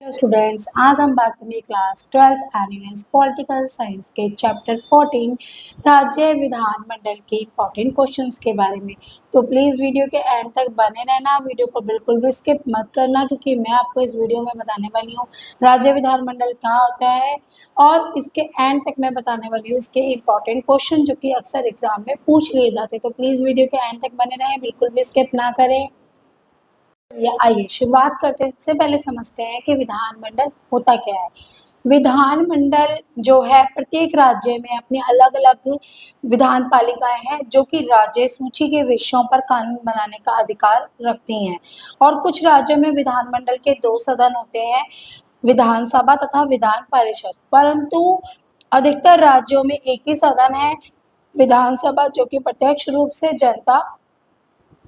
Hello students, आज हम बात करेंगे class 12th animes political science के चैप्टर 14 राज्य विधानमंडल के इंपॉर्टेंट क्वेश्चंस के बारे में। तो प्लीज़ वीडियो के एंड तक बने रहना, वीडियो को बिल्कुल भी स्किप मत करना, क्योंकि मैं आपको इस वीडियो में बताने वाली हूँ राज्य विधानमंडल कहाँ होता है और इसके एंड तक मैं बताने वाली हूँ इसके इंपॉर्टेंट क्वेश्चन जो कि अक्सर एग्जाम में पूछ लिए जाते हैं। तो प्लीज़ वीडियो के एंड तक बने रहें, बिल्कुल भी स्किप ना करें। आइए शुरुआत करते हैं। सबसे पहले समझते हैं कि विधानमंडल होता क्या है। विधानमंडल जो है प्रत्येक राज्य में अपनी अलग अलग विधान पालिकाएं हैं जो कि राज्य सूची के विषयों पर कानून बनाने का अधिकार रखती हैं। और कुछ राज्यों में विधानमंडल के 2 सदन होते हैं, विधानसभा तथा विधान परिषद, परंतु अधिकतर राज्यों में एक ही सदन है, विधानसभा, जो कि प्रत्यक्ष रूप से जनता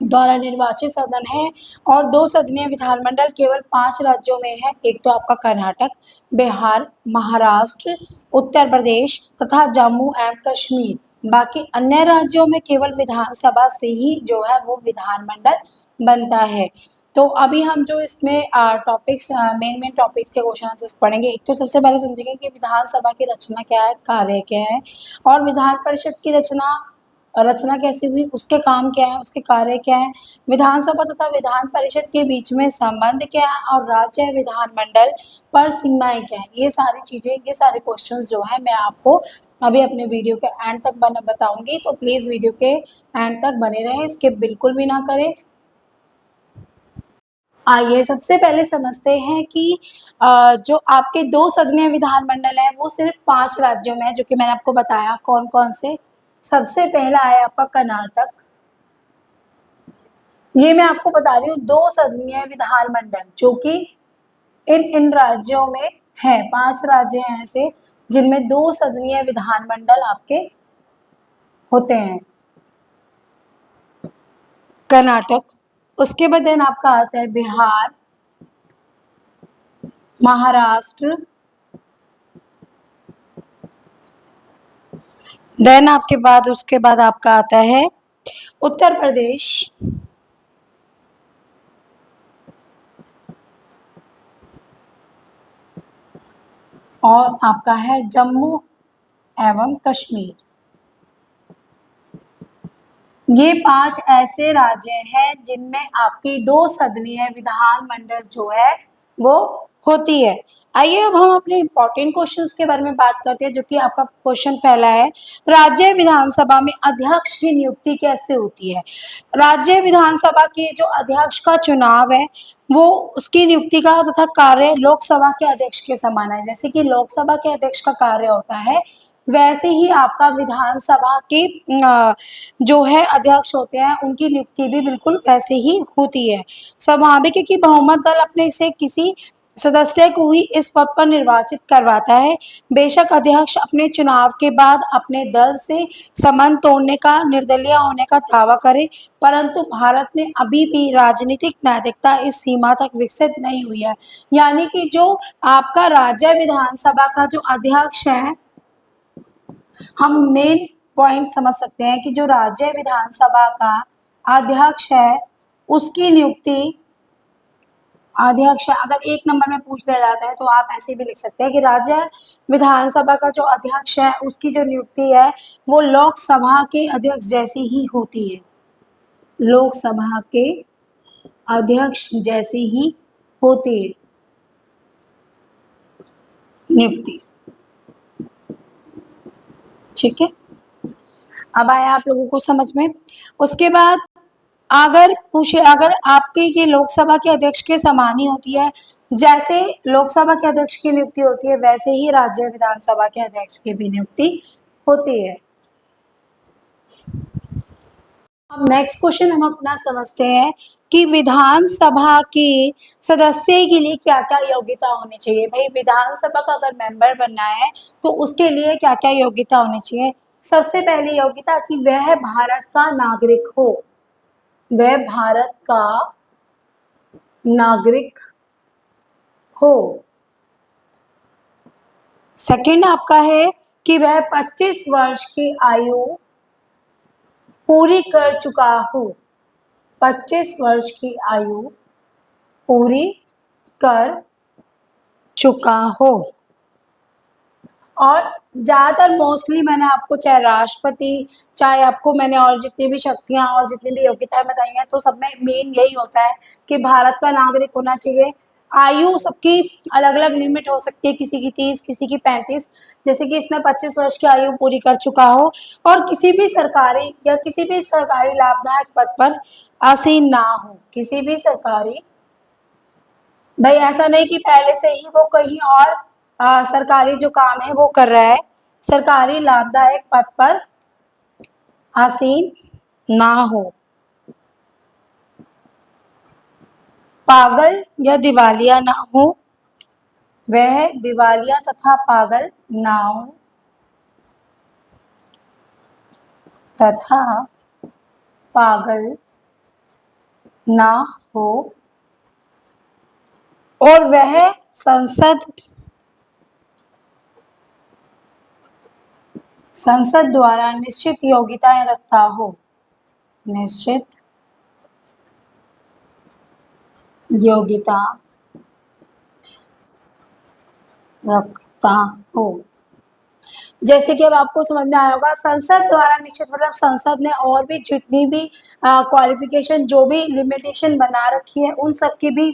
द्वारा निर्वाचित सदन है। और 2 सदनीय विधानमंडल केवल 5 राज्यों में है। एक तो आपका कर्नाटक, बिहार, महाराष्ट्र, उत्तर प्रदेश तथा जम्मू एवं कश्मीर। बाकी अन्य राज्यों में केवल विधानसभा से ही जो है वो विधानमंडल बनता है। तो अभी हम जो इसमें टॉपिक्स मेन टॉपिक्स के क्वेश्चन आंसर्स पढ़ेंगे। एक तो सबसे पहले समझेंगे कि विधानसभा की रचना क्या है, कार्य क्या है, और विधान परिषद की रचना कैसी हुई, उसके काम क्या है, उसके कार्य क्या है, विधानसभा तथा विधान परिषद के बीच में संबंध क्या है, और राज्य विधानमंडल पर सीमाएं क्या है। ये सारी चीजें, ये सारे क्वेश्चंस जो है मैं आपको अभी अपने वीडियो के एंड तक बताऊंगी। तो प्लीज वीडियो के एंड तक बने रहें, स्किप बिल्कुल भी ना करें। आइए सबसे पहले समझते हैं कि जो आपके 2 सदनीय विधानमंडल है वो सिर्फ 5 राज्यों में है, जो कि मैंने आपको बताया कौन कौन से। सबसे पहला है आपका कर्नाटक। ये मैं आपको बता रही हूँ 2 सदनीय विधानमंडल जो कि इन राज्यों में है। 5 राज्य हैं ऐसे जिनमें 2 सदनीय विधानमंडल आपके होते हैं। कर्नाटक, उसके बाद देन आपका आता है बिहार, महाराष्ट्र, देन उसके बाद आपका आता है उत्तर प्रदेश, और आपका है जम्मू एवं कश्मीर। ये 5 ऐसे राज्य हैं जिनमें आपकी 2 सदनीय विधानमंडल जो है वो होती है। आइए अब हम अपने इंपॉर्टेंट क्वेश्चंस के बारे में बात करते हैं, जो कि आपका क्वेश्चन पहला है, राज्य विधानसभा में अध्यक्ष की नियुक्ति कैसे होती है। राज्य विधानसभा के जो अध्यक्ष का चुनाव है वो उसकी नियुक्ति का तथा कार्य लोकसभा के अध्यक्ष के समान है। जैसे कि लोकसभा के अध्यक्ष का कार्य होता है, वैसे ही आपका विधानसभा के जो है अध्यक्ष होते हैं उनकी नियुक्ति भी बिल्कुल वैसे ही होती है। स्वाभाविक है कि बहुमत दल अपने से किसी सदस्य को ही इस पद पर निर्वाचित करवाता है। बेशक अध्यक्ष अपने चुनाव के बाद अपने दल से संबंध तोड़ने का, निर्दलीय होने का दावा करे, परंतु भारत में अभी भी राजनीतिक नैतिकता इस सीमा तक विकसित नहीं हुई है। यानी कि जो आपका राज्य विधानसभा का जो अध्यक्ष है, हम मेन पॉइंट समझ सकते हैं कि जो राज्य विधानसभा का अध्यक्ष है उसकी नियुक्ति, अध्यक्ष अगर 1 नंबर में पूछ लिया जाता है तो आप ऐसे भी लिख सकते हैं कि राज्य विधानसभा का जो अध्यक्ष है उसकी जो नियुक्ति है वो लोकसभा के अध्यक्ष जैसी ही होती है। लोकसभा के अध्यक्ष जैसी ही होती है नियुक्ति। ठीक है, अब आया आप लोगों को समझ में। उसके बाद अगर आपके ये लोकसभा के अध्यक्ष के समान ही होती है, जैसे लोकसभा के अध्यक्ष की नियुक्ति होती है वैसे ही राज्य विधानसभा के अध्यक्ष की भी नियुक्ति होती है। अब नेक्स्ट क्वेश्चन हम अपना समझते हैं कि विधानसभा के सदस्य के लिए क्या क्या योग्यता होनी चाहिए। भाई विधानसभा का अगर मेंबर बनना है तो उसके लिए क्या क्या योग्यता होनी चाहिए। सबसे पहली योग्यता कि वह भारत का नागरिक हो, वह भारत का नागरिक हो। सेकंड आपका है कि वह 25 वर्ष की आयु पूरी कर चुका हो, 25 वर्ष की आयु पूरी कर चुका हो। और ज़्यादातर मोस्टली मैंने आपको चाहे राष्ट्रपति, चाहे आपको मैंने और जितनी भी शक्तियाँ और जितनी भी योग्यताएँ बताई हैं, तो सब में मेन यही होता है कि भारत का नागरिक होना चाहिए। आयु सबकी अलग-अलग लिमिट हो सकती है, किसी की 30, किसी की 35, जैसे कि इसमें 25 वर्ष की आयु पूरी कर चुका हो और किसी भी सरकारी या किसी भी सरकारी लाभदायक पद पर आसीन ना हो। किसी भी सरकारी, भाई ऐसा नहीं कि पहले से ही वो कहीं और सरकारी जो काम है वो कर रहा है। सरकारी लाभदायक पद पर आसीन ना हो। पागल या दिवालिया ना हो। वह दिवालिया तथा पागल ना हो तथा पागल ना हो और वह संसद द्वारा निश्चित योग्यताएं रखता हो। निश्चित योग्यता रखता हो। जैसे कि अब आपको समझ में आया होगा, संसद द्वारा निश्चित मतलब संसद ने और भी जितनी भी क्वालिफिकेशन जो भी लिमिटेशन बना रखी है उन सब की भी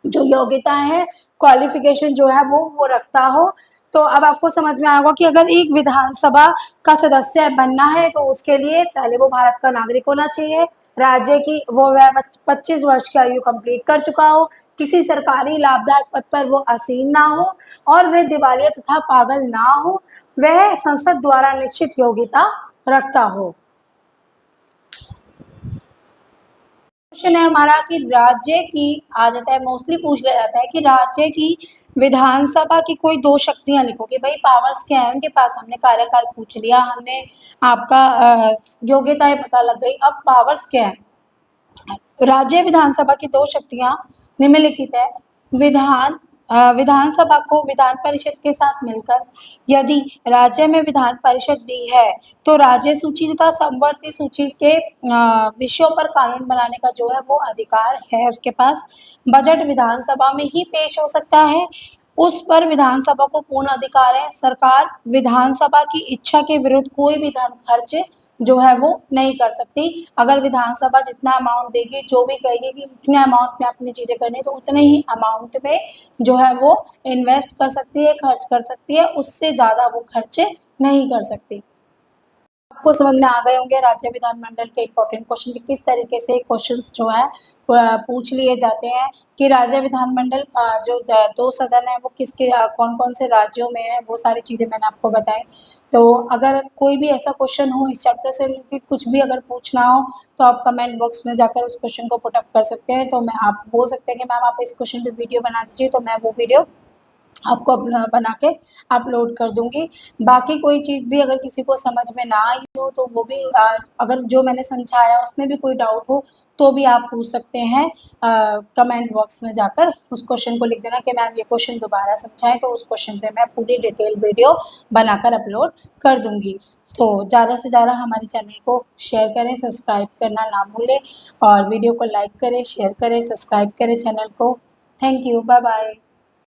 जो योग्यता है, क्वालिफिकेशन जो है वो रखता हो। तो अब आपको समझ में आएगा कि अगर एक विधानसभा का सदस्य बनना है तो उसके लिए पहले वो भारत का नागरिक होना चाहिए, राज्य की वो वह 25 वर्ष की आयु कंप्लीट कर चुका हो, किसी सरकारी लाभदायक पद पर वो आसीन ना हो और वह दिवालिया तथा पागल ना हो, वह संसद द्वारा निश्चित योग्यता रखता हो। क्वेश्चन है हमारा कि राज्य की आ जाता है, मोस्टली पूछ लिया जाता है कि राज्य की विधानसभा की कोई दो शक्तियां लिखो कि भाई पावर्स क्या है उनके पास। हमने कार्यकाल पूछ लिया, हमने आपका योग्यताएं पता लग गई, अब पावर्स क्या है। राज्य विधानसभा की दो शक्तियां निम्नलिखित है। विधानसभा को विधान परिषद के साथ मिलकर यदि राज्य में विधान परिषद दी है तो राज्य सूची तथा समवर्ती सूची के विषयों पर कानून बनाने का जो है वो अधिकार है उसके पास। बजट विधानसभा में ही पेश हो सकता है, उस पर विधानसभा को पूर्ण अधिकार है। सरकार विधानसभा की इच्छा के विरुद्ध कोई भी धन खर्च जो है वो नहीं कर सकती। अगर विधानसभा जितना अमाउंट देगी, जो भी कहेगी कि इतने अमाउंट में अपनी चीजें करनी है, तो उतने ही अमाउंट में जो है वो इन्वेस्ट कर सकती है, खर्च कर सकती है, उससे ज्यादा वो खर्च नहीं कर सकती। आपको समझ में आ गए होंगे राज्य विधानमंडल के इंपॉर्टेंट क्वेश्चन कि किस तरीके से क्वेश्चंस जो है पूछ लिए जाते हैं कि राज्य विधानमंडल जो दो सदन है वो किसके कौन कौन से राज्यों में है, वो सारी चीज़ें मैंने आपको बताई। तो अगर कोई भी ऐसा क्वेश्चन हो इस चैप्टर से रिलेटेड कुछ भी अगर पूछना हो तो आप कमेंट बॉक्स में जाकर उस क्वेश्चन को पुटअप कर सकते हैं। तो मैं आप बोल सकते हैं कि मैम आप इस क्वेश्चन पर वीडियो बना दीजिए, तो मैं वो वीडियो आपको अपना बना के अपलोड कर दूंगी। बाकी कोई चीज़ भी अगर किसी को समझ में ना आई हो तो वो भी अगर जो मैंने समझाया उसमें भी कोई डाउट हो तो भी आप पूछ सकते हैं कमेंट बॉक्स में जाकर। उस क्वेश्चन को लिख देना कि मैम ये क्वेश्चन दोबारा समझाएं, तो उस क्वेश्चन पे मैं पूरी डिटेल वीडियो बनाकर अपलोड कर दूंगी। तो ज़्यादा से ज़्यादा हमारे चैनल को शेयर करें, सब्सक्राइब करना ना भूलें और वीडियो को लाइक करें, शेयर करें, सब्सक्राइब करें चैनल को। Thank you, bye bye.